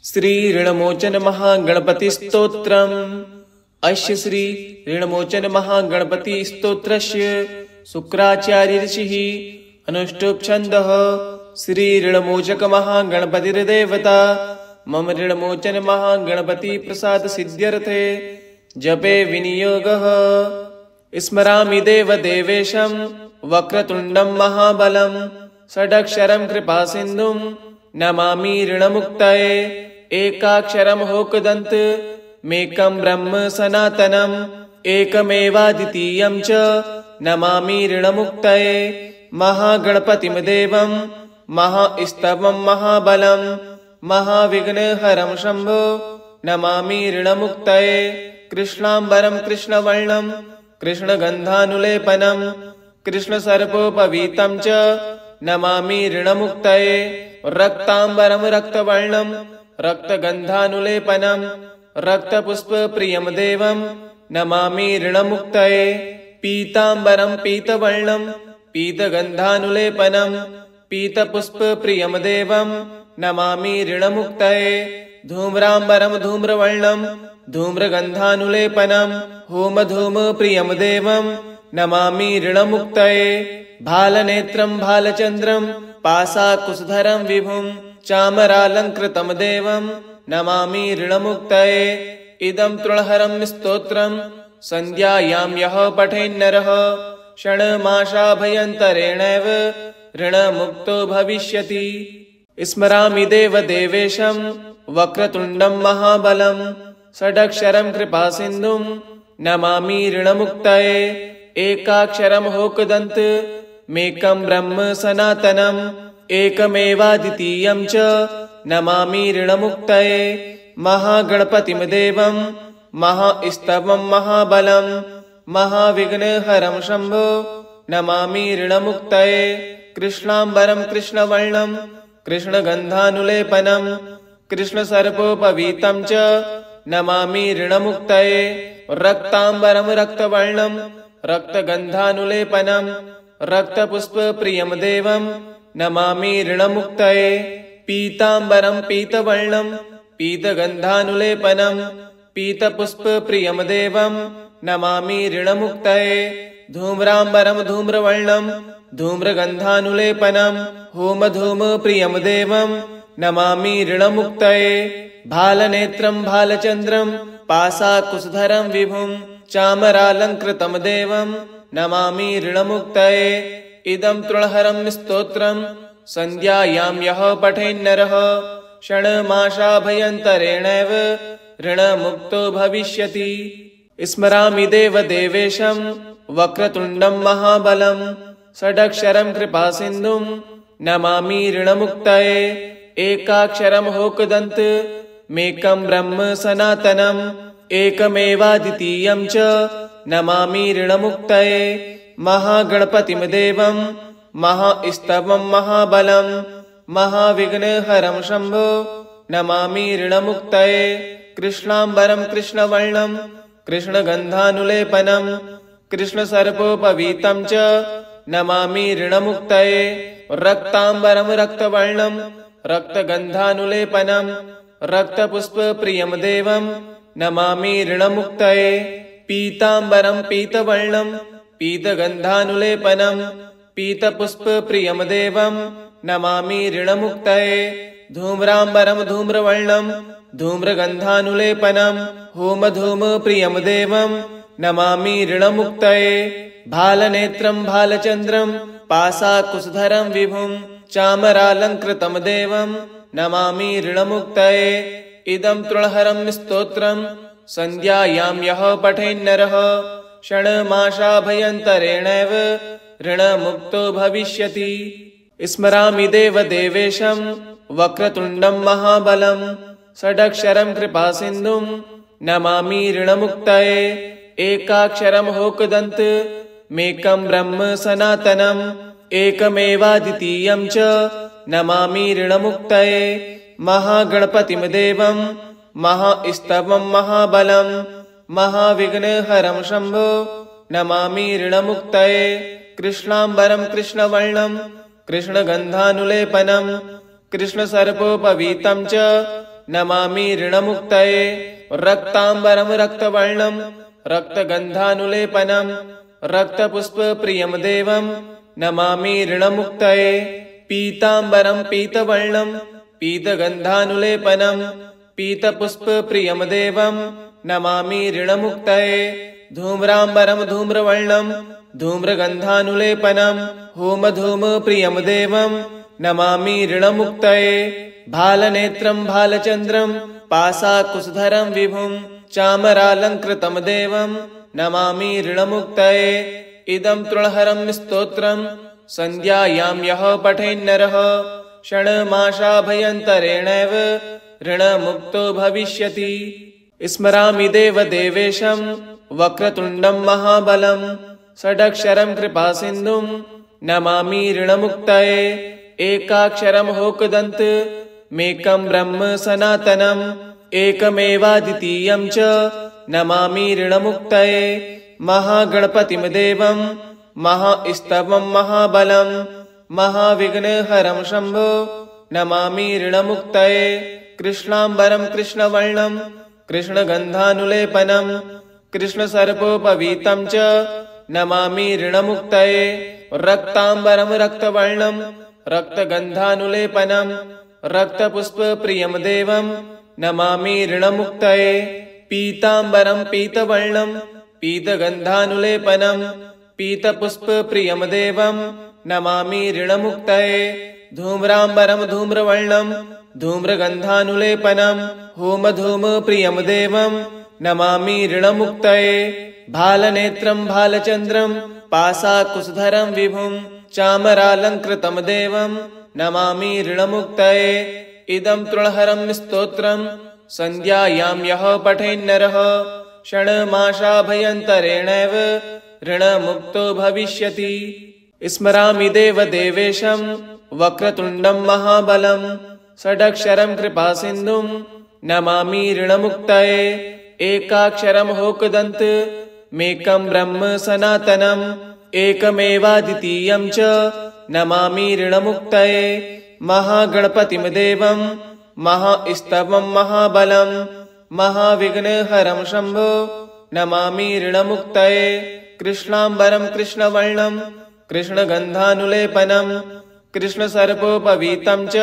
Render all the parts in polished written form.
श्री ऋणमोचन महागणपति स्तोत्रम्। अस्य श्री ऋणमोचन महागणपति स्तोत्रस्य शुक्राचार्य ऋषिः अनुष्टुप् छन्दः। श्री ऋणमोचक महागणपतिर्देवता मम ऋणमोचन महागणपति प्रसाद सिद्ध्यर्थे जपे विनियोगः। स्मरामि देवदेवेशं वक्रतुण्डं महाबलं षडक्षरं कृपासिन्धुं नमामि ऋणमुक्तये। एकाक्षरं होकदन्त मेकं ब्रह्म सनातनम् एकमेवाद्वितीयं च नमामि ऋणमुक्तये। महागणपतिं देवं महास्तवं महाबलं महाविघ्नहरं शम्भो नमामि ऋणमुक्तये। कृष्णाम्बरं कृष्णवर्णं कृष्णगन्धानुलेपनं कृष्णसर्पोपवीतं च नमामि ऋणमुक्तये। रक्ताम्बरं रक्तवर्णं रक्तगन्धानुलेपनं रक्तपुष्पप्रियं देवं नमामि ऋणमुक्तये। पीताम्बरं पीतवर्णं पीतगन्धानुलेपनं पीतपुष्पप्रियं देवं नमामि ऋणमुक्तये। धूम्राम्बरं धूम्रवर्णं धूम्रगन्धानुलेपनं होमधूमप्रियं देवं नमामि ऋणमुक्तये। भालनेत्रं भालचन्द्रं पाशाकुशधरं विभुं चामरालङ्कृतं देवं नमामि ऋणमुक्तये। इदं तृणहरं स्तोत्रं सन्ध्यायां यः पठेन्नरः षण्मासाभ्यन्तरेणैव ऋणमुक्तो भविष्यति। स्मरामि देवदेवेशं वक्रतुण्डं महाबलं षडक्षरं कृपासिन्धुं नमामि ऋणमुक्तये। एकाक्षरं होकदन्त मेकं ब्रह्म सनातनम् एकमेवाद्वितीयं च नमामि ऋणमुक्तये। महागणपतिं देवं महास्तवं महाबलं महाविघ्नहरं शम्भो नमामि ऋणमुक्तये। कृष्णाम्बरं कृष्णवर्णं कृष्णगन्धानुलेपनं कृष्णसर्पोपवीतं च नमामि ऋणमुक्तये। रक्ताम्बरं रक्तवर्णं रक्तगन्धानुलेपनं रक्तपुष्पप्रियं देवं नमामि ऋणमुक्तये। पीताम्बरं पीतवर्णं पीतगन्धानुलेपनं पीतपुष्पप्रियं देवं नमामि ऋणमुक्तये। धूम्राम्बरं धूम्रवर्णं धूम्रगन्धानुलेपनं होमधूमप्रियं देवं नमामि ऋणमुक्तये। भालनेत्रं भालचन्द्रं पाशाकुशधरं विभुं चामरालङ्कृतं देवं नमामि ऋणमुक्तये। इदं तृणहरं स्तोत्रं सन्ध्यायां यः पठेन्नरः षण्मासाभ्यन्तरेणैव ऋणमुक्तो भविष्यति। स्मरामि देवदेवेशं वक्रतुण्डं महाबलं षडक्षरं कृपासिन्धुं नमामि ऋणमुक्तये। एकाक्षरं होकदन्त मेकं ब्रह्म सनातनम् एकमेवाद्वितीयं च नमामि ऋणमुक्तये। महागणपतिं देवं महास्तवं महाबलं महाविघ्नहरं शम्भो नमामि ऋणमुक्तये। कृष्णाम्बरं कृष्णवर्णं कृष्णगन्धानुलेपनं कृष्णसर्पोपवीतं च नमामि ऋणमुक्तये। रक्ताम्बरं रक्तवर्णं रक्तगन्धानुलेपनं रक्तपुष्पप्रियं देवं नमामि ऋणमुक्तये। पीताम्बरं पीतवर्णं पीतगन्धानुलेपनं पीतपुष्पप्रियं देवं नमामि ऋणमुक्तये। धूम्राम्बरं धूम्रवर्णं धूम्रगन्धानुलेपनं होमधूमप्रियं देवं नमामि ऋणमुक्तये। भालनेत्रं भालचन्द्रं पाशाकुशधरं विभुं चामरालङ्कृतं देवं नमामि ऋणमुक्तये। इदं तृणहरं स्तोत्रं सन्ध्यायां यः पठेन्नरः षण्मासाभ्यन्तरेणैव ऋणमुक्तो भविष्यति। स्मरामि देवदेवेशं वक्रतुण्डं महाबलं षडक्षरं कृपासिन्धुं नमामि ऋणमुक्तये। एकाक्षरं होकदन्त मेकं ब्रह्म सनातनम् एकमेवाद्वितीयं च नमामि ऋणमुक्तये। महागणपतिं देवं महास्तवं महाबलं महाविघ्नहरं शम्भो नमामि ऋणमुक्तये। कृष्णाम्बरं कृष्णवर्णं कृष्णगन्धानुलेपनं कृष्णसर्पोपवीतं च नमामि ऋणमुक्तये रक्ताम्बरं रक्तवर्णं रक्तगन्धानुलेपनं रक्तपुष्पप्रियं देवं नमामि ऋणमुक्तये पीताम्बरं पीतवर्णं पीतगन्धानुलेपनं पीतपुष्पप्रियं देवं नमामि ऋणमुक्तये धूम्राम्बरं धूम्रवर्णं धूम्रगन्धानुलेपनं होमधूमप्रियं देवं नमामि ऋणमुक्तये भालनेत्रं भालचन्द्रं पाशाकुशधरं विभुं चामरालङ्कृतं देवं नमामि ऋणमुक्तये इदं तृणहरं स्तोत्रं सन्ध्यायां यः पठेन्नरः षण्मासाभ्यन्तरेणैव ऋणमुक्तो भविष्यति। स्मरामि देवदेवेशं वक्रतुण्डं महाबलं षडक्षरं कृपासिन्धुं नमामि ऋणमुक्तये एकाक्षरं होकदन्त मेकं ब्रह्म सनातनम् एकमेवाद्वितीयं च नमामि ऋणमुक्तये महागणपतिं देवं महास्तवं महाबलं महाविघ्नहरं शम्भो नमामि ऋणमुक्तये कृष्णाम्बरं कृष्णवर्णं कृष्णगन्धानुलेपनं कृष्णसर्पोपवीतं च नमामि ऋणमुक्तये रक्ताम्बरं रक्तवर्णं रक्तगन्धानुलेपनं रक्तपुष्पप्रियं देवं नमामि ऋणमुक्तये पीताम्बरं पीतवर्णं पीतगन्धानुलेपनं पीतपुष्पप्रियं देवं नमामि ऋणमुक्तये धूम्राम्बरं धूम्रवर्णं धूम्रगन्धानुलेपनं होमधूमप्रियं देवं नमामि ऋणमुक्तये भालनेत्रं भालचन्द्रं पाशाकुशधरं विभुं चामरालङ्कृतं देवं नमामि ऋणमुक्तये इदं तृणहरं स्तोत्रं सन्ध्यायां यः पठेन्नरः षण्मासाभ्यन्तरेणैव ऋणमुक्तो भविष्यति। स्मरामि देवदेवेशं वक्रतुण्डं महाबलं षडक्षरं कृपासिन्धुं नमामि ऋणमुक्तये एकाक्षरं होकदन्त मेकं ब्रह्म सनातनम् एकमेवाद्वितीयं च नमामि ऋणमुक्तये महागणपतिं देवं महास्तवं महाबलं महाविघ्नहरं शम्भो नमामि ऋणमुक्तये कृष्णाम्बरं कृष्णवर्णं कृष्णगन्धानुलेपनं कृष्णसर्पोपवीतं च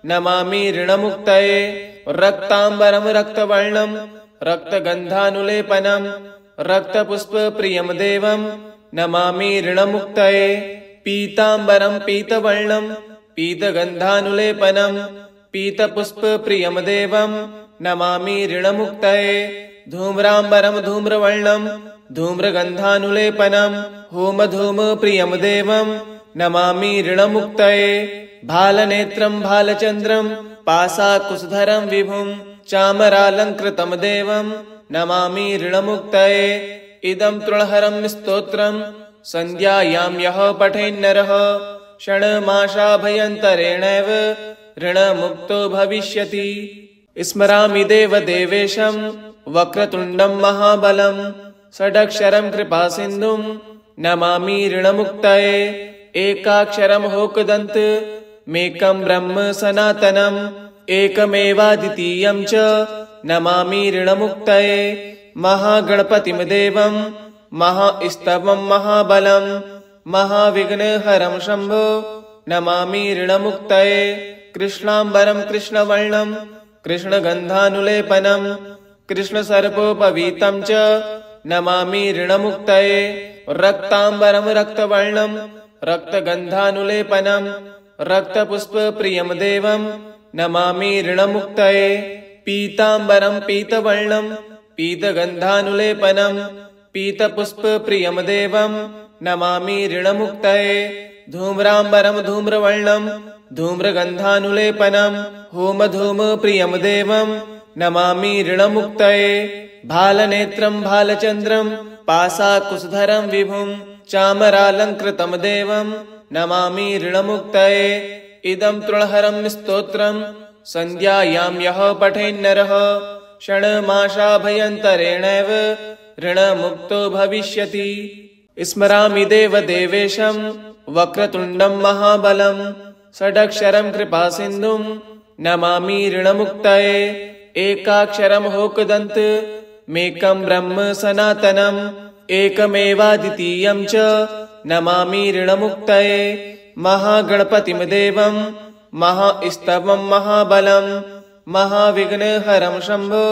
नमामि ऋणमुक्तये रक्ताम्बरं रक्तवर्णं रक्तगन्धानुलेपनं रक्तपुष्पप्रियं देवं नमामि ऋणमुक्तये पीताम्बरं पीतवर्णं पीतगन्धानुलेपनं पीतपुष्पप्रियं देवं नमामि ऋणमुक्तये धूम्राम्बरं धूम्रवर्णं धूम्रगन्धानुलेपनं होमधूमप्रियं देवं नमामि ऋणमुक्तये भालनेत्रं भालचन्द्रं पाशाकुशधरं विभुं चामरालङ्कृतं देवं नमामि ऋणमुक्तये इदं तृणहरं स्तोत्रं सन्ध्यायां यः पठेन्नरः षण्मासाभ्यन्तरेणैव ऋणमुक्तो भविष्यति। स्मरामि देवदेवेशं वक्रतुण्डं महाबलं षडक्षरं कृपासिन्धुं नमामि ऋणमुक्तये एकाक्षरं होकदन्त मेकं ब्रह्म सनातनम् एकमेवाद्वितीयं च नमामि ऋणमुक्तये महागणपतिं देवं महास्तवं महाबलं महाविघ्नहरं शम्भो नमामि ऋणमुक्तये कृष्णाम्बरं कृष्णवर्णं कृष्णगन्धानुलेपनं कृष्णसर्पोपवीतं च नमामि ऋणमुक्तये रक्ताम्बरं रक्तवर्णं रक्तगन्धानुलेपनं रक्तपुष्पप्रियं देवं नमामि ऋणमुक्तये पीताम्बरं पीतवर्णं पीतगन्धानुलेपनं पीतपुष्पप्रियं देवं नमामि ऋणमुक्तये धूम्राम्बरं धूम्रवर्णं धूम्रगन्धानुलेपनं होमधूमप्रियं देवं नमामि ऋणमुक्तये भालनेत्रं भालचन्द्रं पाशाकुशधरं विभुं चामरालङ्कृतं देवं नमामि ऋणमुक्तये इदं तृणहरं स्तोत्रं सन्ध्यायां यः पठेन्नरः षण्मासाभ्यन्तरेणैव ऋणमुक्तो भविष्यति। स्मरामि देवदेवेशं वक्रतुण्डं महाबलं षडक्षरं कृपासिन्धुं नमामि ऋणमुक्तये एकाक्षरं होकदन्त मेकं ब्रह्म सनातनम् एकमेवाद्वितीयं च नमामि ऋणमुक्तये महागणपतिं देवं महास्तवं महाबलं महाविघ्नहरं शम्भो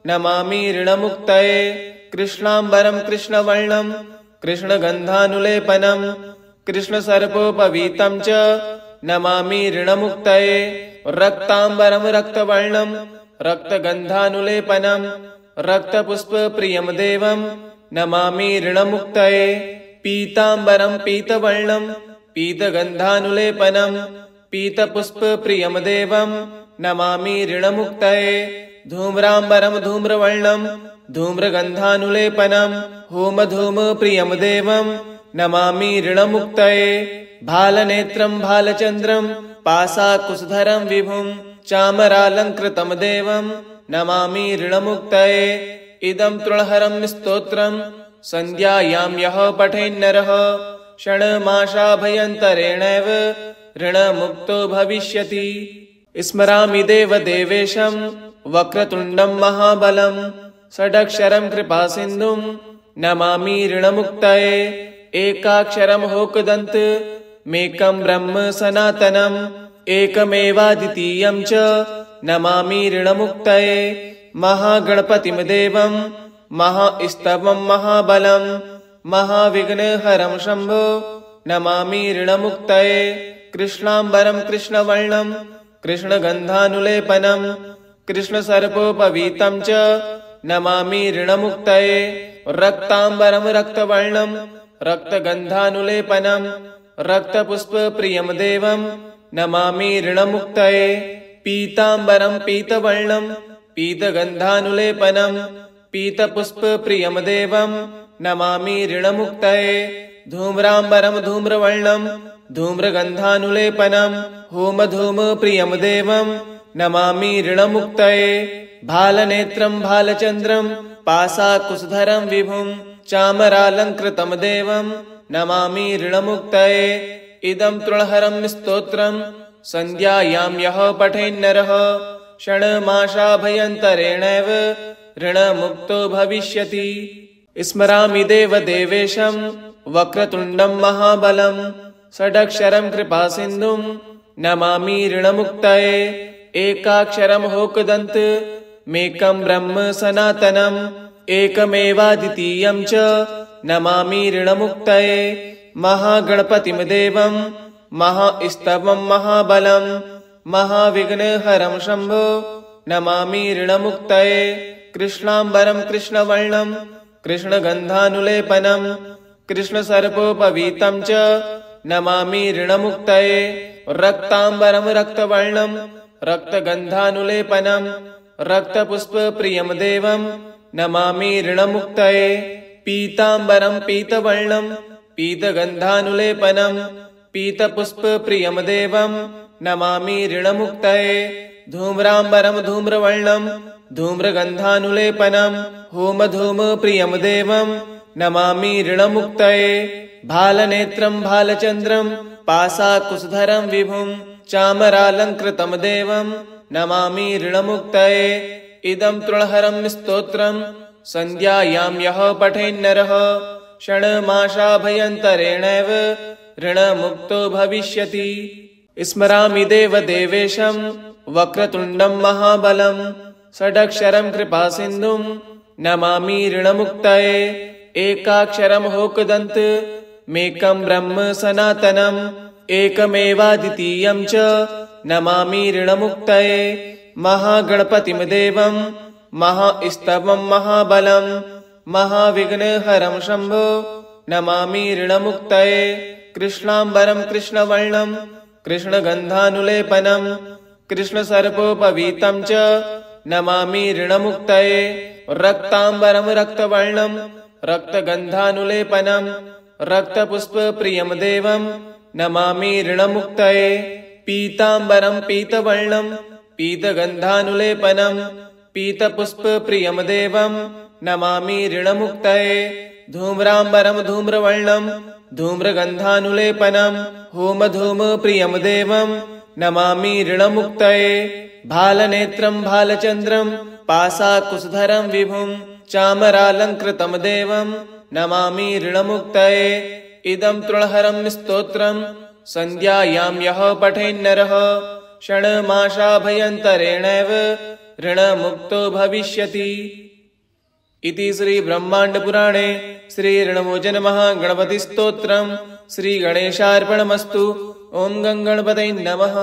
नमामि ऋणमुक्तये कृष्णाम्बरं कृष्णवर्णं कृष्णगन्धानुलेपनं कृष्णसर्पोपवीतं च नमामि ऋणमुक्तये रक्ताम्बरं रक्तवर्णं रक्तगन्धानुलेपनं रक्तपुष्पप्रियं देवं नमामि ऋणमुक्तये पीताम्बरं पीतवर्णं पीतगन्धानुलेपनं पीतपुष्पप्रियं देवं नमामि ऋणमुक्तये धूम्राम्बरं धूम्रवर्णं धूम्रगन्धानुलेपनं होमधूमप्रियं देवं नमामि ऋणमुक्तये भालनेत्रं भालचन्द्रं पाशाकुशधरं विभुं चामरालङ्कृतं देवं नमामि ऋणमुक्तये इदं तृणहरं स्तोत्रं सन्ध्यायां यः पठेन्नरः षण्मासाभ्यन्तरेणैव ऋणमुक्तो भविष्यति। स्मरामि देवदेवेशं वक्रतुण्डं महाबलं षडक्षरं कृपासिन्धुं नमामि ऋणमुक्तये एकाक्षरं होकदन्त मेकं ब्रह्म सनातनम् एकमेवाद्वितीयं च नमामि ऋणमुक्तये महागणपतिं देवं महास्तवं महाबलं महाविघ्नहरं शम्भो नमामि ऋणमुक्तये कृष्णाम्बरं कृष्णवर्णं कृष्णगन्धानुलेपनं कृष्णसर्पोपवीतं च नमामि ऋणमुक्तये रक्ताम्बरं रक्तवर्णं रक्तगन्धानुलेपनं रक्तपुष्पप्रियं देवं नमामि ऋणमुक्तये पीताम्बरं पीतवर्णं पीतगन्धानुलेपनं पीतपुष्पप्रियं देवं नमामि ऋणमुक्तये धूम्राम्बरं धूम्रवर्णं धूम्रगन्धानुलेपनं होमधूमप्रियं देवं नमामि ऋणमुक्तये भालनेत्रं भालचन्द्रं पाशाकुशधरं विभुं चामरालङ्कृतं देवं नमामि ऋणमुक्तये इदं तृणहरं स्तोत्रं सन्ध्यायां यः पठेन्नरः षण्मासाभ्यन्तरेणैव ऋणमुक्तो भविष्यति। स्मरामि देवदेवेशं वक्रतुण्डं महाबलं षडक्षरं कृपासिन्धुं नमामि ऋणमुक्तये एकाक्षरं होकदन्त मेकं ब्रह्म सनातनम् एकमेवाद्वितीयं च नमामि ऋणमुक्तये महागणपतिं देवं महास्तवं महाबलं महाविघ्नहरं शम्भो नमामि ऋणमुक्तये कृष्णाम्बरं कृष्णवर्णं कृष्णगन्धानुलेपनं कृष्णसर्पोपवीतं च नमामि ऋणमुक्तये रक्ताम्बरं रक्तवर्णं रक्तगन्धानुलेपनं रक्तपुष्पप्रियं देवं नमामि ऋणमुक्तये पीताम्बरं पीतवर्णं पीतगन्धानुलेपनं पीतपुष्पप्रियं देवं नमामि ऋणमुक्तये धूम्राम्बरं धूम्रवर्णं धूम्रगन्धानुलेपनं होमधूमप्रियं देवं नमामि ऋणमुक्तये भालनेत्रं भालचन्द्रं पाशाकुशधरं विभुं चामरालङ्कृतं देवं नमामि ऋणमुक्तये इदं तृणहरं स्तोत्रं सन्ध्यायां यः पठेन्नरः षण्मासाभ्यन्तरेणैव ऋणमुक्तो भविष्यति। स्मरामि देवदेवेशं वक्रतुण्डं महाबलं षडक्षरं कृपासिन्धुं नमामि ऋणमुक्तये एकाक्षरं होकदन्त मेकं ब्रह्म सनातनम् एकमेवाद्वितीयं च नमामि ऋणमुक्तये महागणपतिं देवं महास्तवं महाबलं महाविघ्नहरं शम्भो नमामि ऋणमुक्तये कृष्णाम्बरं कृष्णवर्णं कृष्णगन्धानुलेपनं कृष्णसर्पोपवीतं च नमामि ऋणमुक्तये रक्ताम्बरं रक्तवर्णं रक्तगन्धानुलेपनं रक्तपुष्पप्रियं देवं नमामि ऋणमुक्तये पीताम्बरं पीतवर्णं पीतगन्धानुलेपनं पीतपुष्पप्रियं देवं नमामि ऋणमुक्तये धूम्राम्बरं धूम्रवर्णं धूम्रगन्धानुलेपनं होमधूमप्रियं देवं नमामि ऋणमुक्तये। भालनेत्रं भालचन्द्रं पाशाकुशधरं विभुं चामरालङ्कृतं देवं नमामि ऋणमुक्तये। इदं तृणहरं स्तोत्रं सन्ध्यायां यः पठेन्नरः षण्मासाभ्यन्तरेणैव ऋणमुक्तो भविष्यति। इति श्रीब्रह्माण्डपुराणे श्रीऋणमोचनमहागणपतिस्तोत्रम् श्रीगणेशार्पणमस्तु। ॐ गं गणपतये नमः।